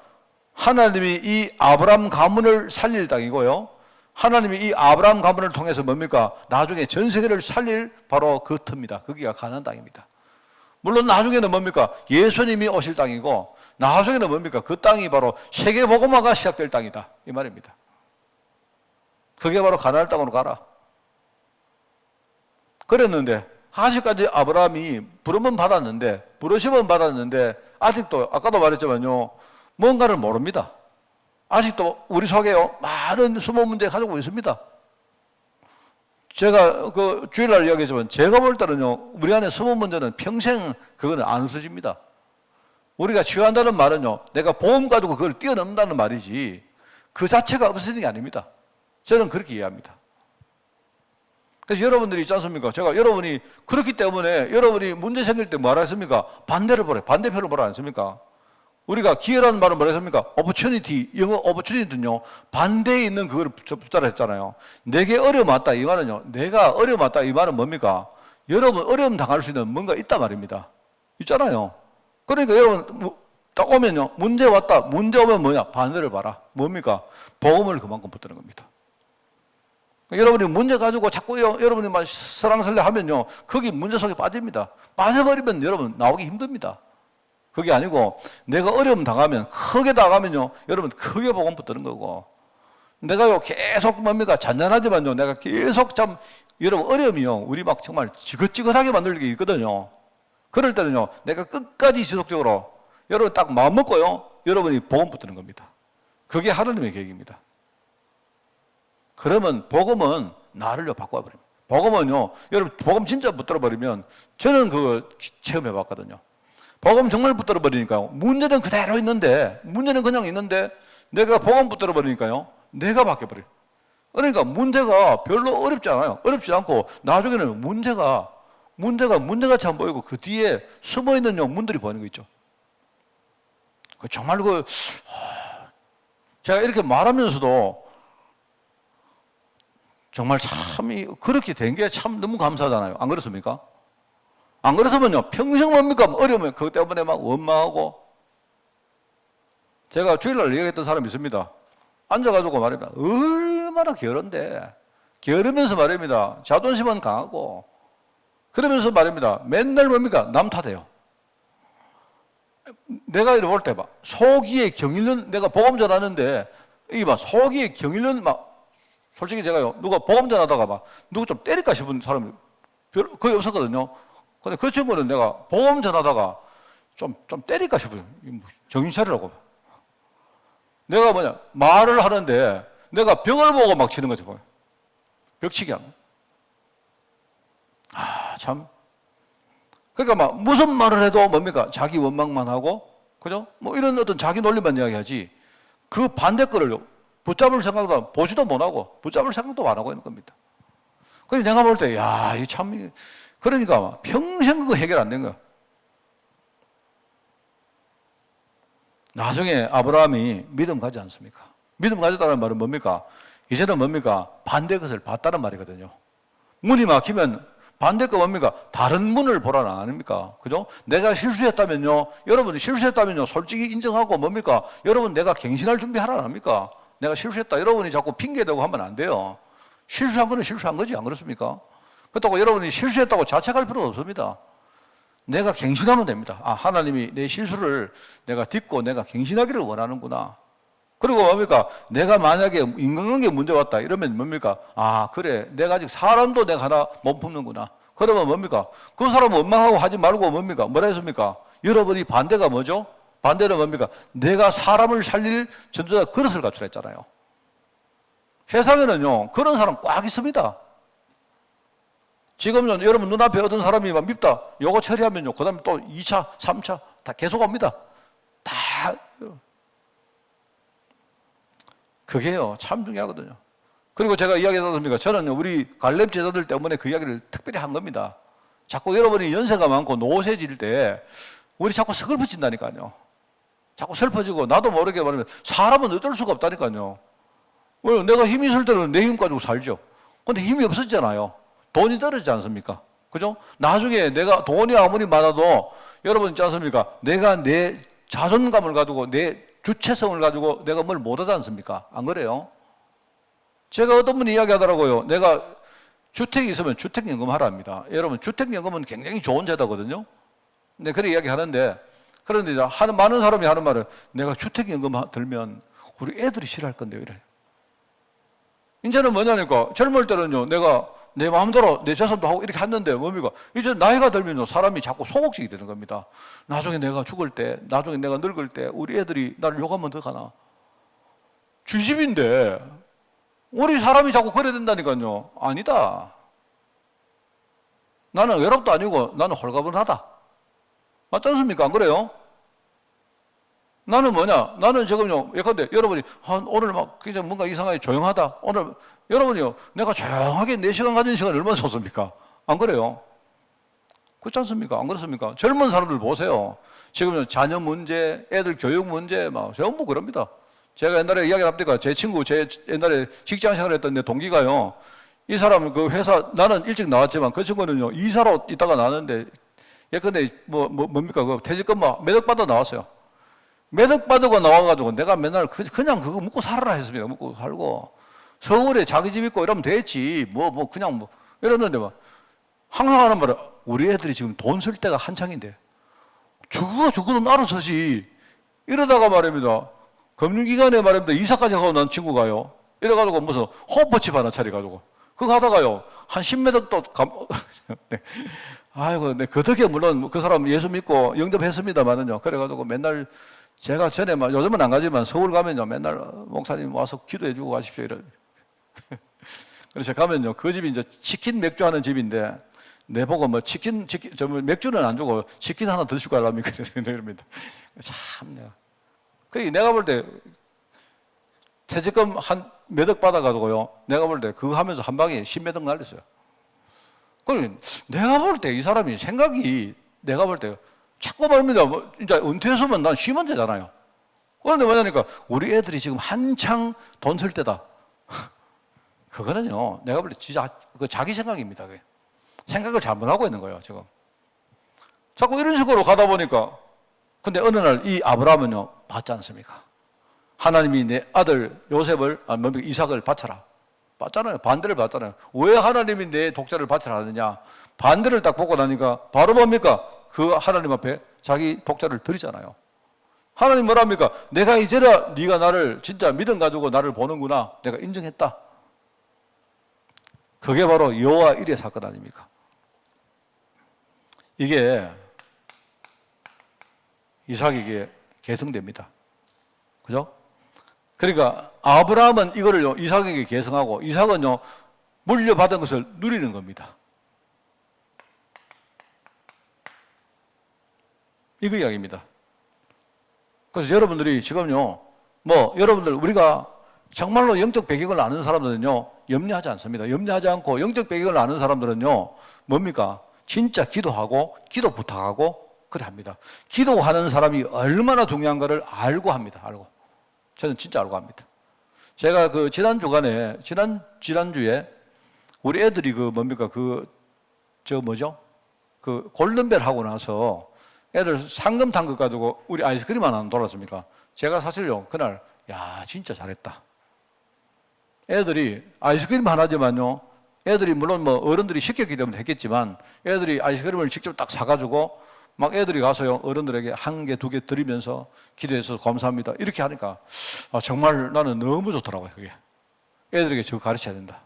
[SPEAKER 1] 하나님이 이 아브라함 가문을 살릴 땅이고요, 하나님이 이 아브라함 가문을 통해서 뭡니까? 나중에 전 세계를 살릴 바로 그 터입니다. 거기가 가나안 땅입니다. 물론 나중에는 뭡니까? 예수님이 오실 땅이고 나중에는 뭡니까? 그 땅이 바로 세계복음화가 시작될 땅이다. 이 말입니다. 그게 바로 가나안 땅으로 가라. 그랬는데 아직까지 아브라함이 부름은 받았는데 부르심은 받았는데 아직도 아까도 말했지만요. 뭔가를 모릅니다. 아직도 우리 속에요. 많은 숨은 문제 가지고 있습니다. 제가 그 주일날 이야기했지만 제가 볼 때는요. 우리 안에 숨은 문제는 평생 그거는 안 없어집니다. 우리가 치유한다는 말은요. 내가 보험 가지고 그걸 뛰어넘는다는 말이지 그 자체가 없어지는 게 아닙니다. 저는 그렇게 이해합니다. 그래서 여러분들이 있지 않습니까? 제가 여러분이 그렇기 때문에 여러분이 문제 생길 때 뭐라 했습니까? 반대를 보래. 반대편을 보라 않습니까? 우리가 기회라는 말은 뭐라 했습니까? opportunity, 영어 opportunity는요, 반대에 있는 그걸 붙잡아 했잖아요. 내게 어려움 왔다. 이 말은요, 내가 어려움 왔다. 이 말은 뭡니까? 여러분 어려움 당할 수 있는 뭔가 있단 말입니다. 있잖아요. 그러니까 여러분 딱 오면요, 문제 왔다. 문제 오면 뭐냐? 반대를 봐라. 뭡니까? 복음을 그만큼 붙드는 겁니다. 여러분이 문제 가지고 자꾸 여러분이 막 설랑설레 하면요, 거기 문제 속에 빠집니다. 빠져버리면 여러분 나오기 힘듭니다. 그게 아니고 내가 어려움 당하면 크게 당하면요 여러분 크게 복음 붙드는 거고 내가요 계속 뭡니까 잔잔하지만요 내가 계속 참 여러분 어려움이요 우리 막 정말 지긋지긋하게 만들 게 있거든요. 그럴 때는요 내가 끝까지 지속적으로 여러분 딱 마음 먹고요 여러분이 복음 붙드는 겁니다. 그게 하나님의 계획입니다. 그러면 복음은 나를요 바꿔버립니다. 복음은요 여러분 복음 진짜 붙들어 버리면 저는 그거 체험해 봤거든요. 복음 정말 붙들어 버리니까요. 문제는 그대로 있는데, 문제는 그냥 있는데, 내가 복음 붙들어 버리니까요. 내가 바뀌어 버려요. 그러니까 문제가 별로 어렵지 않아요. 어렵지 않고, 나중에는 문제가 문제같이 안 보이고, 그 뒤에 숨어 있는 문들이 보이는 거 있죠. 정말 제가 이렇게 말하면서도, 정말 참, 그렇게 된 게 참 너무 감사하잖아요. 안 그렇습니까? 안 그랬으면요, 평생 뭡니까? 어려우면 그것 때문에 막 원망하고. 제가 주일날 얘기했던 사람이 있습니다. 앉아가지고 말입니다. 얼마나 게으른데. 게으르면서 말입니다. 자존심은 강하고. 그러면서 말입니다. 맨날 뭡니까? 남 탓해요. 내가 이래 볼 때 봐. 속이에 경일는, 내가 복음 전하는데, 이게 봐. 속이에 경일는 막, 솔직히 제가요, 누가 복음 전하다가 막, 누구 좀 때릴까 싶은 사람이 거의 없었거든요. 근데 그 친구는 내가 보험 전하다가 좀 때릴까 싶어요. 정신 차리라고. 내가 말을 하는데 내가 벽을 보고 막 치는 거지. 벽치기 하는. 참. 그러니까 막 무슨 말을 해도 뭡니까? 자기 원망만 하고, 그죠? 뭐 이런 어떤 자기 논리만 이야기하지. 그 반대 거를 붙잡을 생각도 보지도 못하고, 붙잡을 생각도 안 하고 있는 겁니다. 그래서 내가 볼 때, 야, 이 참, 그러니까 평생 그거 해결 안 된 거야. 나중에 아브라함이 믿음 가지 않습니까? 믿음 가졌다는 말은 뭡니까? 이제는 뭡니까? 반대 것을 봤다는 말이거든요. 문이 막히면 반대 거 뭡니까? 다른 문을 보라는 아닙니까? 그죠? 내가 실수했다면요. 여러분이 실수했다면요. 솔직히 인정하고 뭡니까? 여러분 내가 갱신할 준비하라 합니까? 내가 실수했다. 여러분이 자꾸 핑계대고 하면 안 돼요. 실수한 거는 실수한 거지. 안 그렇습니까? 그렇다고 여러분이 실수했다고 자책할 필요는 없습니다. 내가 갱신하면 됩니다. 하나님이 내 실수를 내가 딛고 내가 갱신하기를 원하는구나. 그리고 뭡니까? 내가 만약에 인간관계에 문제 왔다 이러면 뭡니까? 그래. 내가 아직 사람도 내가 하나 못 품는구나. 그러면 뭡니까? 그 사람 원망하고 하지 말고 뭡니까? 뭐라 했습니까? 여러분이 반대가 뭐죠? 반대는 뭡니까? 내가 사람을 살릴 전도자 그릇을 갖추라 했잖아요. 세상에는요, 그런 사람 꽉 있습니다. 지금요, 여러분 눈앞에 어떤 사람이 막 밉다. 요거 처리하면요, 그 다음에 또 2차, 3차, 다 계속 옵니다. 다. 그게요, 참 중요하거든요. 그리고 제가 이야기하지 않습니까? 저는 우리 갈렙 제자들 때문에 그 이야기를 특별히 한 겁니다. 자꾸 여러분이 연세가 많고 노쇠질 때, 우리 자꾸 슬퍼진다니까요. 자꾸 슬퍼지고, 나도 모르게 말하면, 사람은 어쩔 수가 없다니까요. 왜? 내가 힘이 있을 때는 내 힘 가지고 살죠. 근데 힘이 없었잖아요. 돈이 떨어지지 않습니까? 그죠? 나중에 내가 돈이 아무리 많아도 여러분 있지 않습니까? 내가 내 자존감을 가지고 내 주체성을 가지고 내가 뭘 못하지 않습니까? 안 그래요? 제가 어떤 분이 이야기하더라고요. 내가 주택이 있으면 주택연금 하라 합니다. 여러분 주택연금은 굉장히 좋은 제도거든요. 네, 그렇게 이야기하는데, 그런데 이제 많은 사람이 하는 말은 내가 주택연금 들면 우리 애들이 싫어할 건데 이래. 이제는 뭐냐니까 젊을 때는요 내가 내 마음대로 내 재산도 하고 이렇게 했는데 뭡니까? 이제 나이가 들면요 사람이 자꾸 소극적이 되는 겁니다. 나중에 내가 죽을 때, 나중에 내가 늙을 때 우리 애들이 나를 욕하면 어떡하나? 주집인데 우리 사람이 자꾸 그래야 된다니까요. 아니다. 나는 외롭도 아니고 나는 홀가분하다. 맞지 않습니까? 안 그래요? 나는 뭐냐? 나는 지금요, 예컨대 여러분이 오늘 막 그냥 뭔가 이상하게 조용하다. 오늘 여러분이요, 내가 조용하게 4시간 가진 시간 얼마나 좋습니까? 안 그래요? 그렇지 않습니까? 안 그렇습니까? 젊은 사람들 보세요. 지금 자녀 문제, 애들 교육 문제, 막 전부 그럽니다. 제가 옛날에 이야기 합니까? 제 친구, 제 옛날에 직장 생활 했던 내 동기가요, 이 사람은 그 회사, 나는 일찍 나왔지만 그 친구는요, 이사로 있다가 나왔는데, 예컨대 뭡니까? 그 퇴직금 매덕 받아 나왔어요. 매덕 받고 나와가지고 내가 맨날 그냥 그거 먹고 살아라 했습니다. 먹고 살고. 서울에 자기 집 있고 이러면 됐지. 그냥 이러는데 항상 하는 말은 우리 애들이 지금 돈 쓸 때가 한창인데. 저거는 알아서 쓰지. 이러다가 말입니다. 금융기관에 말입니다. 이사까지 하고 난 친구가요. 이래가지고 무슨 호프집 하나 차려가지고. 그거 하다가요. 한 10매덕도 네. 아이고, 네. 그 덕에 물론 그 사람 예수 믿고 영접했습니다만은요. 그래가지고 맨날 제가 전에 요즘은 안 가지만 서울 가면요. 맨날 목사님 와서 기도해 주고 가십시오. 이런. 그래서 가면요. 그 집이 이제 치킨 맥주 하는 집인데 내보고 치킨, 맥주는 안 주고 치킨 하나 드시고 가라면 그럽니다. 참, 내가 볼 때 퇴직금 한 매덕 받아가지고요. 내가 볼 때 그거 하면서 한 방에 10매덕 날렸어요. 그러니까 내가 볼 때 이 사람이 생각이 내가 볼 때 자꾸 말입니다. 이제 은퇴했으면 난 쉬면 되잖아요. 그런데 뭐냐니까 우리 애들이 지금 한창 돈 쓸 때다. 그거는요. 내가 볼 때 진짜 자기 생각입니다. 그게. 생각을 잘못하고 있는 거예요. 지금. 자꾸 이런 식으로 가다 보니까 근데 어느 날 이 아브라함은요. 받지 않습니까? 하나님이 내 아들 요셉을 이삭을 바쳐라. 받잖아요. 반대를 받잖아요. 왜 하나님이 내 독자를 바쳐라 하느냐? 반대를 딱 보고 나니까 바로 뭡니까? 그 하나님 앞에 자기 독자를 드리잖아요. 하나님 뭐랍니까? 내가 이제라 네가 나를 진짜 믿음 가지고 나를 보는구나. 내가 인정했다. 그게 바로 여호와 일의 사건 아닙니까? 이게 이삭에게 계승됩니다. 그죠? 그러니까 아브라함은 이거를 이삭에게 계승하고 이삭은요 물려받은 것을 누리는 겁니다. 이거 이야기입니다. 그래서 여러분들이 지금요 여러분들 우리가 정말로 영적 배경을 아는 사람들은요 염려하지 않습니다. 염려하지 않고 영적 배경을 아는 사람들은요 뭡니까? 진짜 기도하고 기도 부탁하고 그래 합니다. 기도하는 사람이 얼마나 중요한가를 알고 합니다. 알고. 저는 진짜 알고 합니다. 제가 그 지난주에 우리 애들이 그 골든벨 하고 나서 애들 상금 탄 것 가지고 우리 아이스크림 하나 돌았습니까? 제가 사실요 그날 진짜 잘했다. 애들이 아이스크림 하나지만요 애들이 물론 어른들이 시켰기 때문에 했겠지만 애들이 아이스크림을 직접 딱 사가지고 막 애들이 가서요 어른들에게 1개, 2개 드리면서 기도해서 감사합니다 이렇게 하니까 정말 나는 너무 좋더라고요. 그게 애들에게 저거 가르쳐야 된다.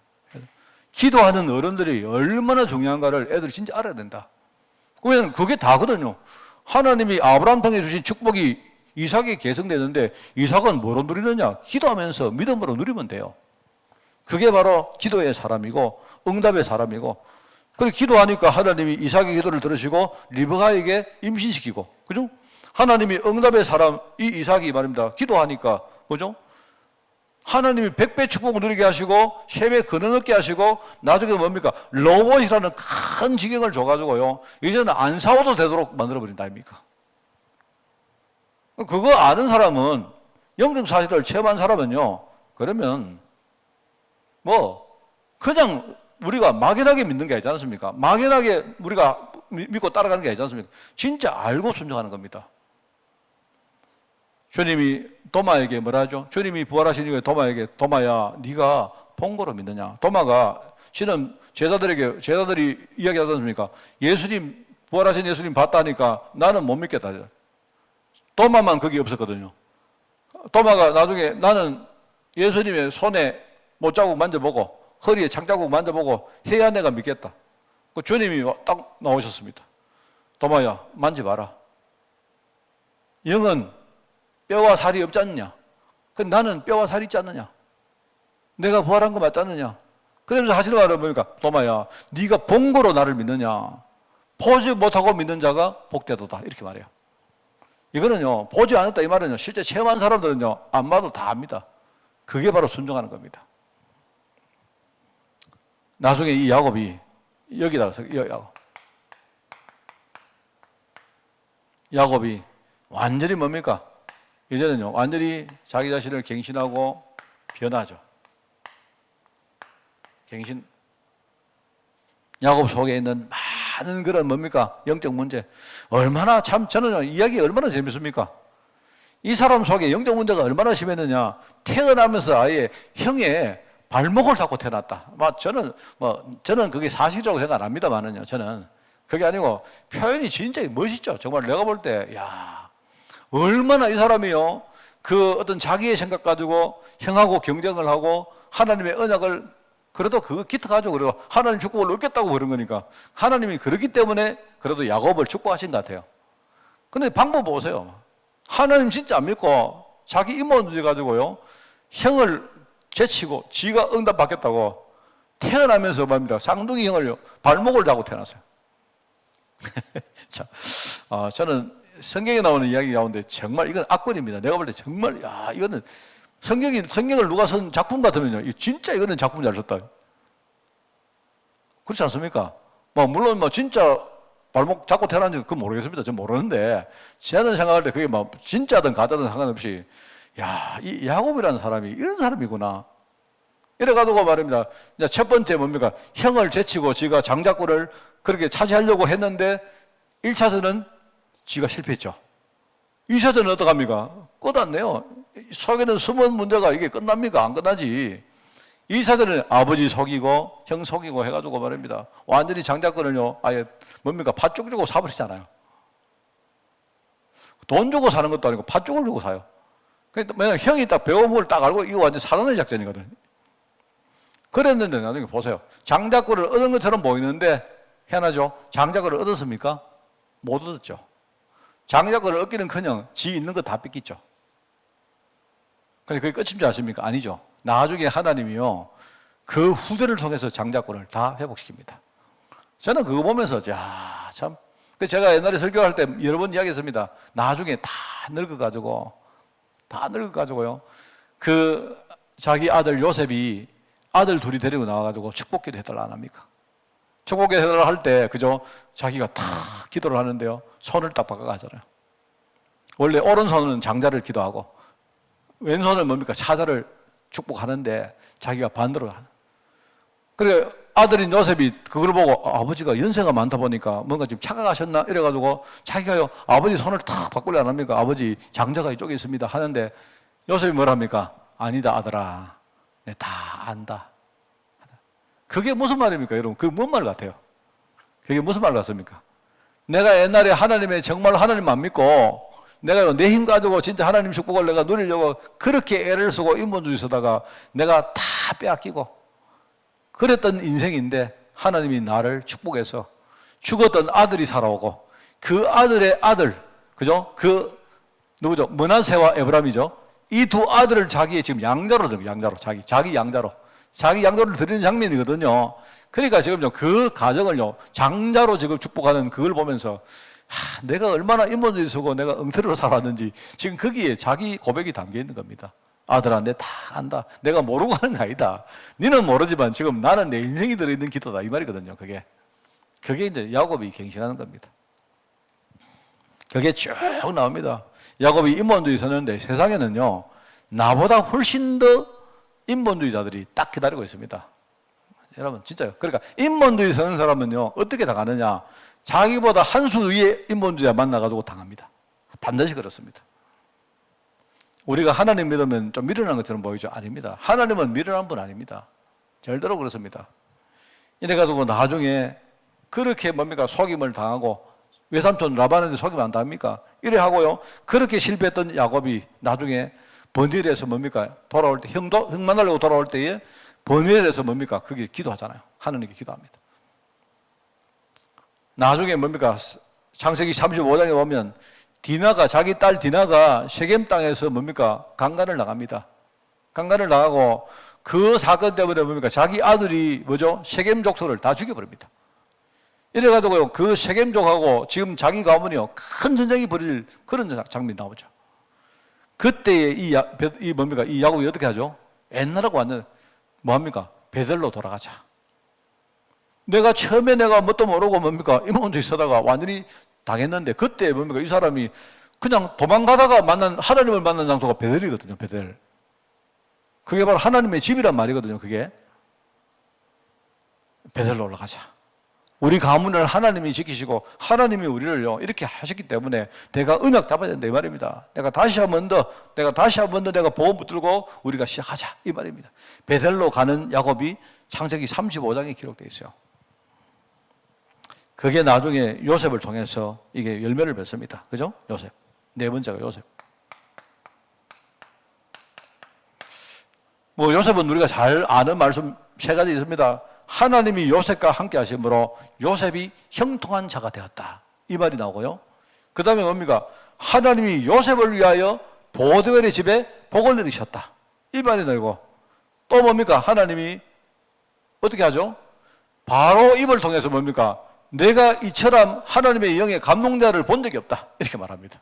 [SPEAKER 1] 기도하는 어른들이 얼마나 중요한가를 애들이 진짜 알아야 된다. 왜냐하면 그게 다거든요. 하나님이 아브라함 통해 주신 축복이 이삭이 계승되는데 이삭은 뭐로 누리느냐? 기도하면서 믿음으로 누리면 돼요. 그게 바로 기도의 사람이고 응답의 사람이고 그리고 기도하니까 하나님이 이삭의 기도를 들으시고 리브가에게 임신시키고 그죠? 하나님이 응답의 사람 이 이삭이 말입니다. 기도하니까 그죠? 하나님이 100배 축복을 누리게 하시고 3배 근원 얻게 하시고 나중에 뭡니까? 로봇이라는 큰 지경을 줘가지고요 이제는 안 싸워도 되도록 만들어버린다 아닙니까? 그거 아는 사람은 영적 사실을 체험한 사람은요 그러면 그냥 우리가 막연하게 믿는 게 아니지 않습니까? 막연하게 우리가 믿고 따라가는 게 아니지 않습니까? 진짜 알고 순종하는 겁니다. 주님이 도마에게 뭐라 하죠? 주님이 부활하신 이후에 도마에게 도마야 네가 본거로 믿느냐? 도마가 실은 제자들이 이야기하지 않습니까? 예수님 부활하신 예수님 봤다니까 나는 못 믿겠다. 도마만 거기 없었거든요. 도마가 나중에 나는 예수님의 손에 못자국 만져보고 허리에 창자국 만져보고 해야 내가 믿겠다. 그 주님이 딱 나오셨습니다. 도마야, 만져봐라. 영은 뼈와 살이 없지 않느냐? 나는 뼈와 살이 있지 않느냐? 내가 부활한 거 맞지 않느냐? 그러면서 하시는 말은 뭡니까? 도마야, 네가 본 거로 나를 믿느냐? 보지 못하고 믿는 자가 복되도다. 이렇게 말해요. 이거는요, 보지 않았다 이 말은요, 실제 체험한 사람들은요, 안 봐도 다 압니다. 그게 바로 순종하는 겁니다. 나중에 이 야곱이 여기다가 야곱이 완전히 뭡니까? 이제는요, 완전히 자기 자신을 갱신하고 변하죠. 갱신. 야곱 속에 있는 많은 그런 뭡니까? 영적 문제. 얼마나 참, 저는요, 이야기 얼마나 재밌습니까? 이 사람 속에 영적 문제가 얼마나 심했느냐. 태어나면서 아예 형의 발목을 잡고 태어났다. 저는 그게 사실이라고 생각 안 합니다만은요, 저는. 그게 아니고 표현이 진짜 멋있죠. 정말 내가 볼 때, 야, 얼마나 이 사람이요, 그 어떤 자기의 생각 가지고 형하고 경쟁을 하고 하나님의 언약을 그래도 그거 기특하죠. 그리고 하나님 축복을 얻겠다고 그런 거니까. 하나님이 그렇기 때문에 그래도 야곱을 축복하신 것 같아요. 근데 방법 보세요. 하나님 진짜 안 믿고 자기 이모들 가지고요, 형을 제치고 지가 응답 받겠다고 태어나면서 말입니다. 쌍둥이 형을요, 발목을 잡고 태어났어요. 자, 저는 성경에 나오는 이야기 가운데 정말 이건 악권입니다. 내가 볼 때 정말, 야, 이거는 성경을 누가 쓴 작품 같으면요, 진짜 이거는 작품 잘 썼다. 그렇지 않습니까? 물론 진짜 발목 잡고 태어난지 그건 모르겠습니다. 전 모르는데, 저는 생각할 때 그게 진짜든 가짜든 상관없이, 야, 이 야곱이라는 사람이 이런 사람이구나. 이래가지고 말입니다. 이제 첫 번째 뭡니까? 형을 제치고 지가 장자권을 그렇게 차지하려고 했는데, 1차전은 지가 실패했죠. 2차전은 어떡합니까? 끝났네요. 속에는 숨은 문제가 이게 끝납니까? 안 끝나지. 2차전은 아버지 속이고 형 속이고 해가지고 말입니다. 완전히 장자권을요, 아예 뭡니까? 팥죽 주고 사버리잖아요. 돈 주고 사는 것도 아니고 팥죽을 주고 사요. 그러니까 형이 딱 배움을 딱 알고 이거 완전 사단의 작전이거든. 그랬는데 나중에 보세요. 장자권을 얻은 것처럼 보이는데 희한하죠? 장자권을 얻었습니까? 못 얻었죠. 장자권을 얻기는커녕 지 있는 거 다 뺏겼죠. 근데 그게 끝인 줄 아십니까? 아니죠. 나중에 하나님이요, 그 후대를 통해서 장자권을 다 회복시킵니다. 저는 그거 보면서, 야, 참. 제가 옛날에 설교할 때 여러 번 이야기했습니다. 나중에 다 늙어가지고요. 그 자기 아들 요셉이 아들 둘이 데리고 나와가지고 축복기도 해달라 안 합니까? 축복기도 해달라 할 때, 그죠? 자기가 다 기도를 하는데요, 손을 딱 바꿔가잖아요. 원래 오른손은 장자를 기도하고, 왼손은 뭡니까? 사자를 축복하는데, 자기가 반대로 하는. 그래, 아들인 요셉이 그걸 보고, 아버지가 연세가 많다 보니까 뭔가 좀 착각하셨나? 이래가지고, 자기가요, 아버지 손을 탁 바꾸려 안 합니까? 아버지, 장자가 이쪽에 있습니다. 하는데, 요셉이 뭘 합니까? 아니다, 아들아. 내 다 안다. 그게 무슨 말입니까, 여러분? 그게 뭔 말 같아요? 그게 무슨 말 같습니까? 내가 옛날에 하나님의 정말 하나님 안 믿고, 내가 내 힘 가지고 진짜 하나님 축복을 내가 누리려고 그렇게 애를 쓰고 인본주의 쓰다가 내가 다 빼앗기고 그랬던 인생인데, 하나님이 나를 축복해서 죽었던 아들이 살아오고, 그 아들의 아들, 그죠? 누구죠? 므낫세와 에브람이죠. 이 두 아들을 자기의 지금 양자로 드려요. 양자로. 자기 양자로. 자기 양자를 드리는 장면이거든요. 그러니까 지금요, 그 가정을요, 장자로 지금 축복하는 그걸 보면서, 내가 얼마나 인본주의 쓰고 내가 엉터리로 살았는지, 지금 거기에 자기 고백이 담겨 있는 겁니다. 아들아, 내 다 안다. 내가 모르고 하는 거 아니다. 니는 모르지만 지금 나는 내 인생이 들어있는 기도다. 이 말이거든요, 그게. 그게 이제 야곱이 갱신하는 겁니다. 그게 쭉 나옵니다. 야곱이 인본주의 썼는데 세상에는요, 나보다 훨씬 더 인본주의자들이 딱 기다리고 있습니다. 여러분, 진짜요. 그러니까 인본주의 쓰는 사람은요, 어떻게 당하느냐? 자기보다 한 수 위에 인본주의자 만나가지고 당합니다. 반드시 그렇습니다. 우리가 하나님 믿으면 좀 미련한 것처럼 보이죠? 아닙니다. 하나님은 미련한 분 아닙니다. 절대로 그렇습니다. 이래가지고 나중에 그렇게 뭡니까? 속임을 당하고 외삼촌 라반한테 속이면 안 됩니까? 이래 하고요. 그렇게 실패했던 야곱이 나중에 버니엘에서 뭡니까? 돌아올 때, 형 만나려고 돌아올 때에 버니엘에서 뭡니까? 그게 기도하잖아요. 하느님께 기도합니다. 나중에 뭡니까? 창세기 35장에 보면 디나가, 자기 딸 디나가 세겜 땅에서 뭡니까? 강간을 나갑니다. 강간을 나가고 그 사건 때문에 뭡니까? 자기 아들이 뭐죠? 세겜 족속을 다 죽여버립니다. 이래가지고요, 그 세겜족하고 지금 자기 가문이요, 큰 전쟁이 벌일 그런 장면이 나오죠. 그때에 이 뭡니까? 이 야곱이 어떻게 하죠? 옛날하고 완전 뭐합니까? 베들로 돌아가자. 내가 처음에 내가 뭣도 모르고 뭡니까? 이모혼자 있다가 완전히 당했는데 그때 뭡니까? 이 사람이 그냥 도망가다가 하나님을 만난 장소가 베델이거든요, 베델. 그게 바로 하나님의 집이란 말이거든요, 그게. 베델로 올라가자. 우리 가문을 하나님이 지키시고 하나님이 우리를요 이렇게 하셨기 때문에 내가 언약 잡아야 된다 이 말입니다. 내가 다시 한 번 더 내가 보험 붙들고 우리가 시작하자 이 말입니다. 베델로 가는 야곱이 창세기 35장에 기록되어 있어요. 그게 나중에 요셉을 통해서 이게 열매를 맺습니다. 그죠? 요셉. 네 번째가 요셉. 뭐 요셉은 우리가 잘 아는 말씀 세 가지 있습니다. 하나님이 요셉과 함께 하심으로 요셉이 형통한 자가 되었다. 이 말이 나오고요. 그 다음에 뭡니까? 하나님이 요셉을 위하여 보드웰의 집에 복을 내리셨다. 이 말이 나오고 또 뭡니까? 하나님이 어떻게 하죠? 바로 입을 통해서 뭡니까? 내가 이처럼 하나님의 영의 감동자를 본 적이 없다. 이렇게 말합니다.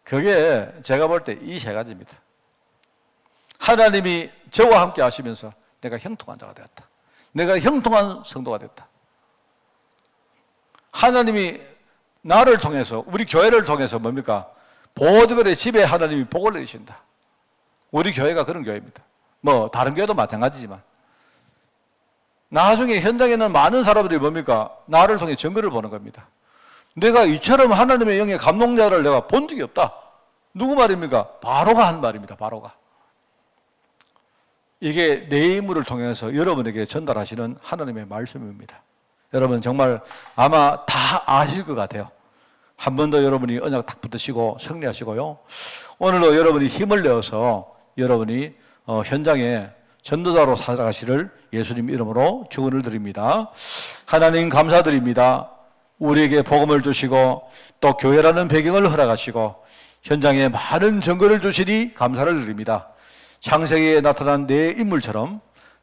[SPEAKER 1] 그게 제가 볼 때 이 세 가지입니다. 하나님이 저와 함께 하시면서 내가 형통한 자가 되었다. 내가 형통한 성도가 됐다. 하나님이 나를 통해서 우리 교회를 통해서 뭡니까? 보드벨의 집에 하나님이 복을 내리신다. 우리 교회가 그런 교회입니다. 뭐 다른 교회도 마찬가지지만 나중에 현장에는 많은 사람들이 뭡니까? 나를 통해 증거를 보는 겁니다. 내가 이처럼 하나님의 영의 감동자를 내가 본 적이 없다. 누구 말입니까? 바로가 한 말입니다. 바로가. 이게 내 인물을 통해서 여러분에게 전달하시는 하나님의 말씀입니다. 여러분 정말 아마 다 아실 것 같아요. 한 번 더 여러분이 언약 딱 붙으시고 승리하시고요. 오늘도 여러분이 힘을 내어서 여러분이 현장에 전도자로 살아가시를 예수님 이름으로 축원을 드립니다. 하나님 감사드립니다. 우리에게 복음을 주시고 또 교회라는 배경을 허락하시고 현장에 많은 증거를 주시니 감사를 드립니다. 창세기에 나타난 내 인물처럼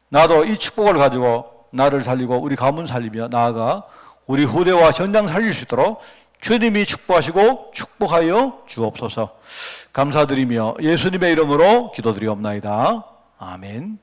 [SPEAKER 1] 나도 이 축복을 가지고 나를 살리고 우리 가문 살리며 나아가 우리 후대와 현장 살릴 수 있도록 주님이 축복하시고 축복하여 주옵소서. 감사드리며 예수님의 이름으로 기도드리옵나이다. 아멘.